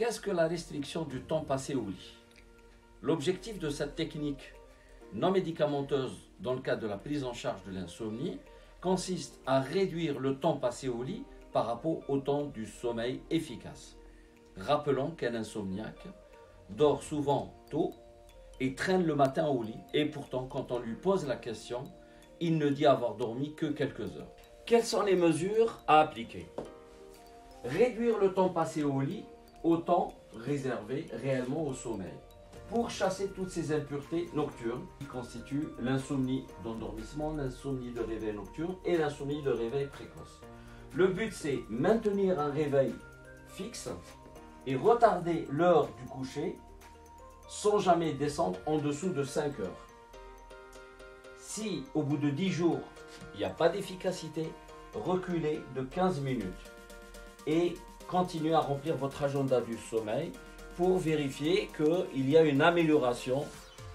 Qu'est-ce que la restriction du temps passé au lit? L'objectif de cette technique non médicamenteuse dans le cadre de la prise en charge de l'insomnie consiste à réduire le temps passé au lit par rapport au temps du sommeil efficace. Rappelons qu'un insomniaque dort souvent tôt et traîne le matin au lit, et pourtant quand on lui pose la question, il ne dit avoir dormi que quelques heures. Quelles sont les mesures à appliquer? Réduire le temps passé au lit au temps réservé réellement au sommeil, pour chasser toutes ces impuretés nocturnes qui constituent l'insomnie d'endormissement, l'insomnie de réveil nocturne et l'insomnie de réveil précoce. Le but, c'est maintenir un réveil fixe et retarder l'heure du coucher sans jamais descendre en dessous de 5 heures. Si au bout de 10 jours, il n'y a pas d'efficacité, reculez de 15 minutes et continuez à remplir votre agenda du sommeil pour vérifier qu'il y a une amélioration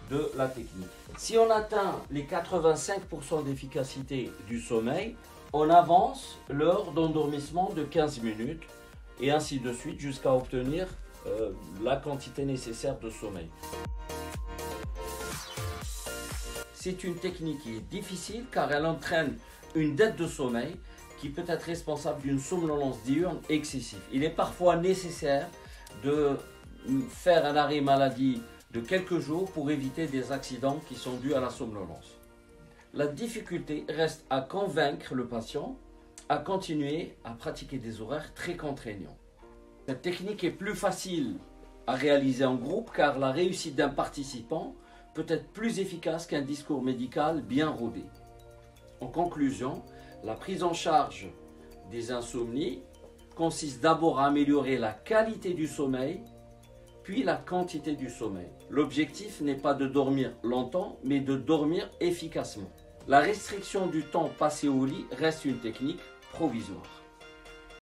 de la technique. Si on atteint les 85% d'efficacité du sommeil, on avance l'heure d'endormissement de 15 minutes et ainsi de suite jusqu'à obtenir la quantité nécessaire de sommeil. C'est une technique qui est difficile car elle entraîne une dette de sommeil qui peut être responsable d'une somnolence diurne excessive. Il est parfois nécessaire de faire un arrêt maladie de quelques jours pour éviter des accidents qui sont dus à la somnolence. La difficulté reste à convaincre le patient à continuer à pratiquer des horaires très contraignants. Cette technique est plus facile à réaliser en groupe car la réussite d'un participant peut être plus efficace qu'un discours médical bien rodé. En conclusion, la prise en charge des insomnies consiste d'abord à améliorer la qualité du sommeil, puis la quantité du sommeil. L'objectif n'est pas de dormir longtemps, mais de dormir efficacement. La restriction du temps passé au lit reste une technique provisoire.